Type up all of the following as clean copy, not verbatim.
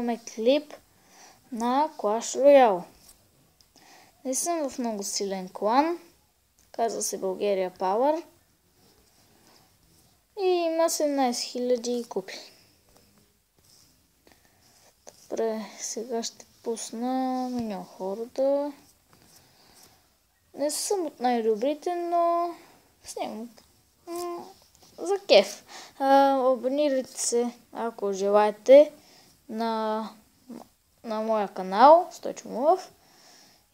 имаме клип на Clash Royale. Не съм в много силен клан. Казва се Bulgaria Power. И има 17 000 купи. Добре, сега ще пусна Миньон Хорда. Не съм от най-добрите, но снимам за кеф. Абонирайте се, ако желаете, на моя канал Стойчо Мулов.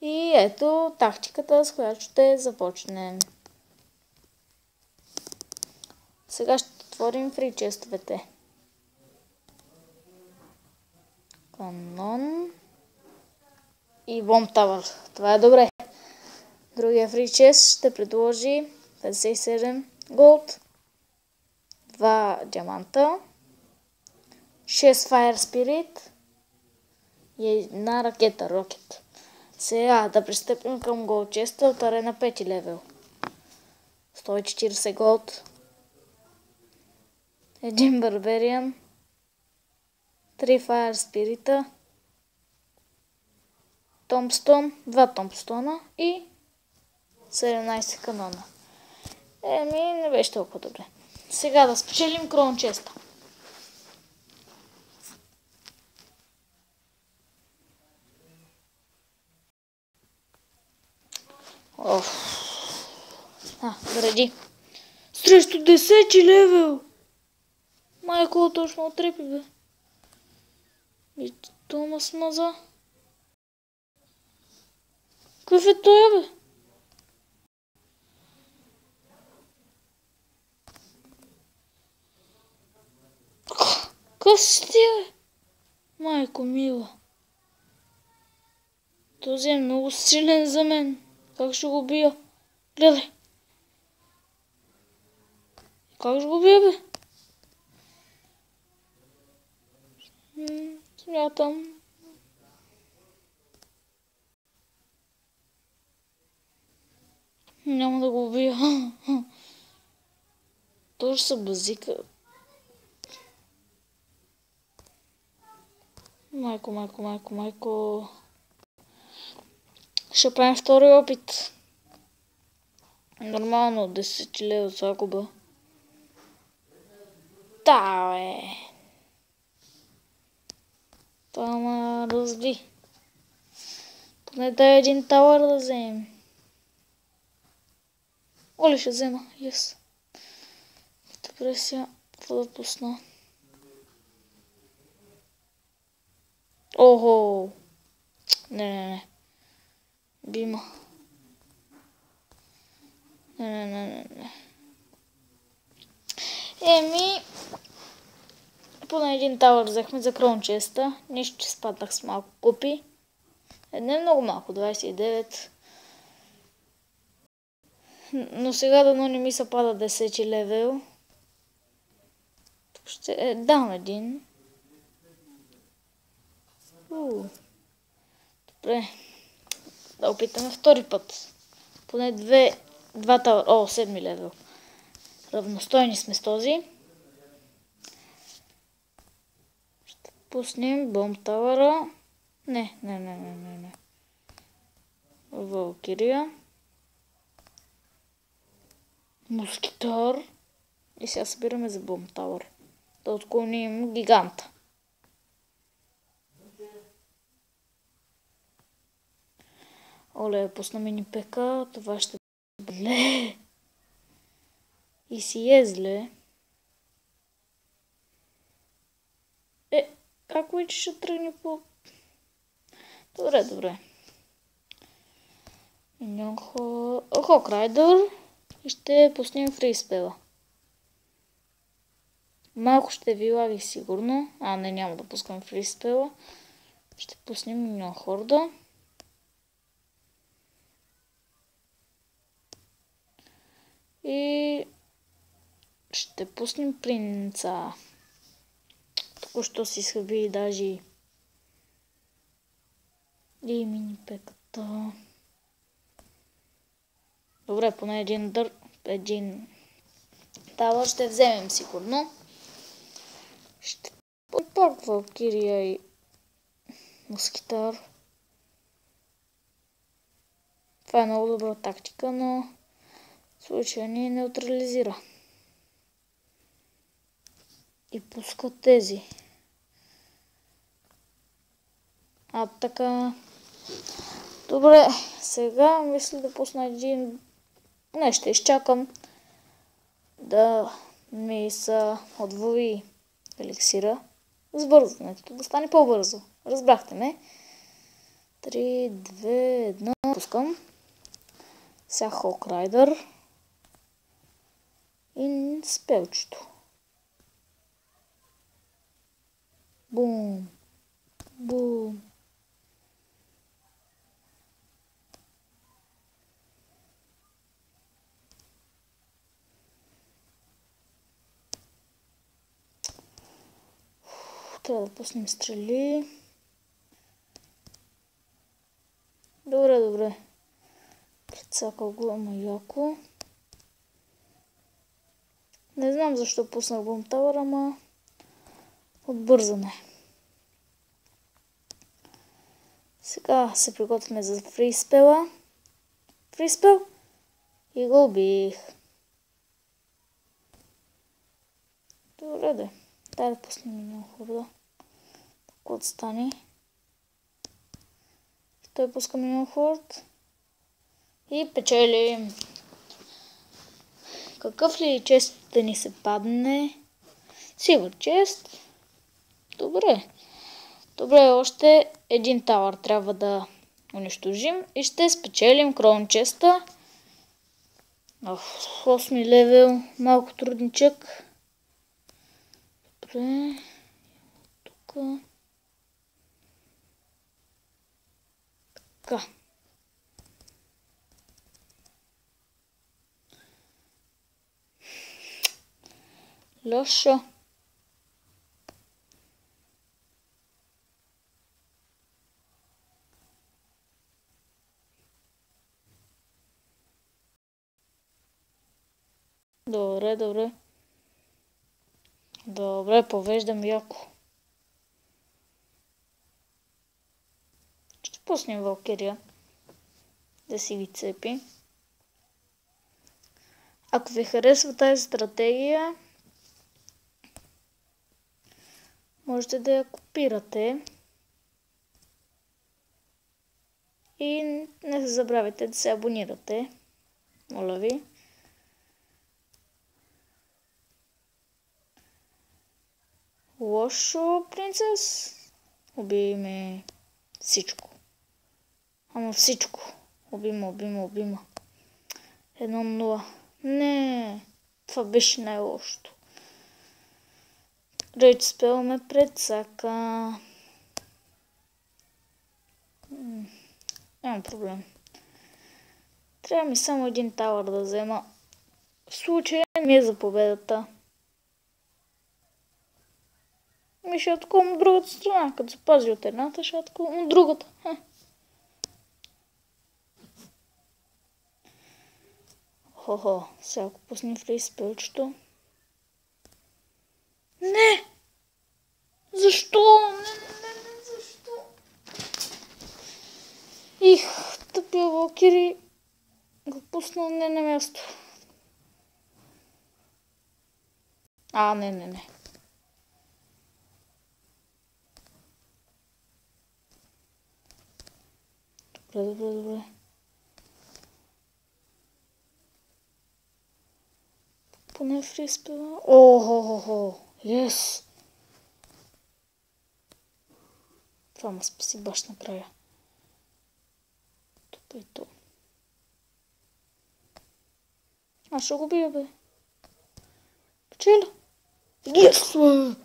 И ето тактиката, с която ще започнем. Сега ще отворим фри честовете. Канон и Bomb Tower. Това е добре. Другия фри чест ще предложи 57 голд, 2 диаманта, 6 Fire Spirit и една ракета Rocket. Сега да пристъпим към голд честа от арена 5 левел. 140 голд, 1 Barbarian, 3 Fire Spirit, Томпстон, 2 Томпстона и 17 канона. Не беше толкова добре. Сега да спечелим крон честа. Гради. Срещу 10 левел. Майко, точно отрепи, бе. И това смаза. Какъв е той, бе? Какъв си ти, бе? Майко мила. Този е много силен за мен. Как ще го бия? Гледай. Как ще го бия, бе? Смятам. Няма да го убия. Той ще се базика. Майко. Ще правим втори опит. Нормално, 10 лева загуба. Да, бе. Това ма разби. Поне дай един тауър да вземем. Оле, ще взема. Yes. Добре, сега какво да пусна? Охо! Не. Бима. Не. Поне един тауър взехме за крон честа. Нищо, че спаднах с малко купи. Не много малко, 29. Но сега дано не ми се пада 10 левел. Тук ще дам един. Добре. Да опитаме втори път. Поне два тауър. 7 левел. Равностойни сме с този. Ще пуснем Bomb Tower. Не. Валкирия. Москитар. И сега събираме за Bomb Tower. Да отклоним гиганта. Оле, пусна мини ПК. Това ще бъде. И си е зле. Как вече ще тръгне по... Добре. Миньон Хок Райдър. И ще пуснем фриспела. Малко ще ви лаги сигурно. Няма да пускам фриспела. Ще пуснем Миньон Хорда. И ще пуснем принца. Току-що си схъби даже и мини пеката. Добре, поне един тауър ще вземем сигурно. Ще пак Валкирия и москитар. Това е много добра тактика, но в случая ни неутрализира. И пуска тези. Така. Добре, сега мисля да пусна един... Не, ще изчакам да ми се отвои еликсира с бързането, да стане по-бързо. Разбрахте ме. 3, 2, 1, пускам. Сега Хок Райдър и спелчето. Бум! Бум! Трябва да пуснем стрели. Добре. Прецакал го, ама яко. Не знам защо пуснах Boom Tower, ама отбързане. Сега се приготвяме за фриспела. Фриспел и го убих. Добре де. Дай да пуснем миньон хорда. Така отстане. Той пуска миньон хорд. И печелим. Какъв ли чест да ни се падне? Сигур чест. Добре. Добре, още един тауър трябва да унищожим и ще спечелим Crown честа. 8 левел, малко трудничък. Добре. Тук. Така. Лошо. Добре, повеждам яко. Ще пуснем Валкирия да си ги цепи. Ако ви харесва тази стратегия, можете да я копирате. И не се забравяйте да се абонирате. Моля ви. Лошо, принцес. Уби ме всичко. Ама всичко. Убима. 1-0. Не. Това беше най-лошото. Рейдж спел ме прецака. Нямам проблем. Трябва ми само един тауър да взема. В случая ми е за победата. Ми ще атакувам от другата страна. Като се пази от едната, ще атакувам от другата. Хо-хо. Сега ако пуснем фрейс спелчето. Не! Защо? Не, защо? Тъпия Валкири го пусна не на място. Не. Добре. Поне фриспела. Охо. Yes. Това ме спаси баш накрая. Тук и то. Ще го бия, бе. Печеля. Yes!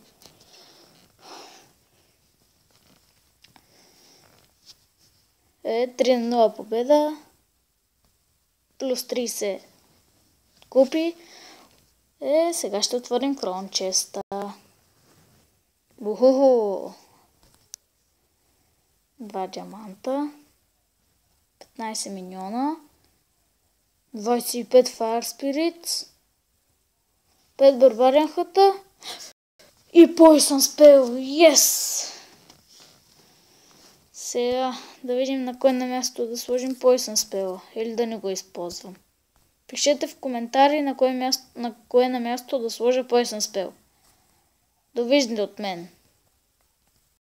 3-0 победа. Плюс 30 купи. Сега ще отворим Crown честа. Уху! 2 диаманта. 15 миньона. 25 Fire Spirits. 5 Barbarian хата. И Poison Spell. Yes! Сега да видим на кое на място да сложим Poison Spell или да не го използвам. Пишете в коментари на кое на място да сложа Poison Spell. Довиждане от мен.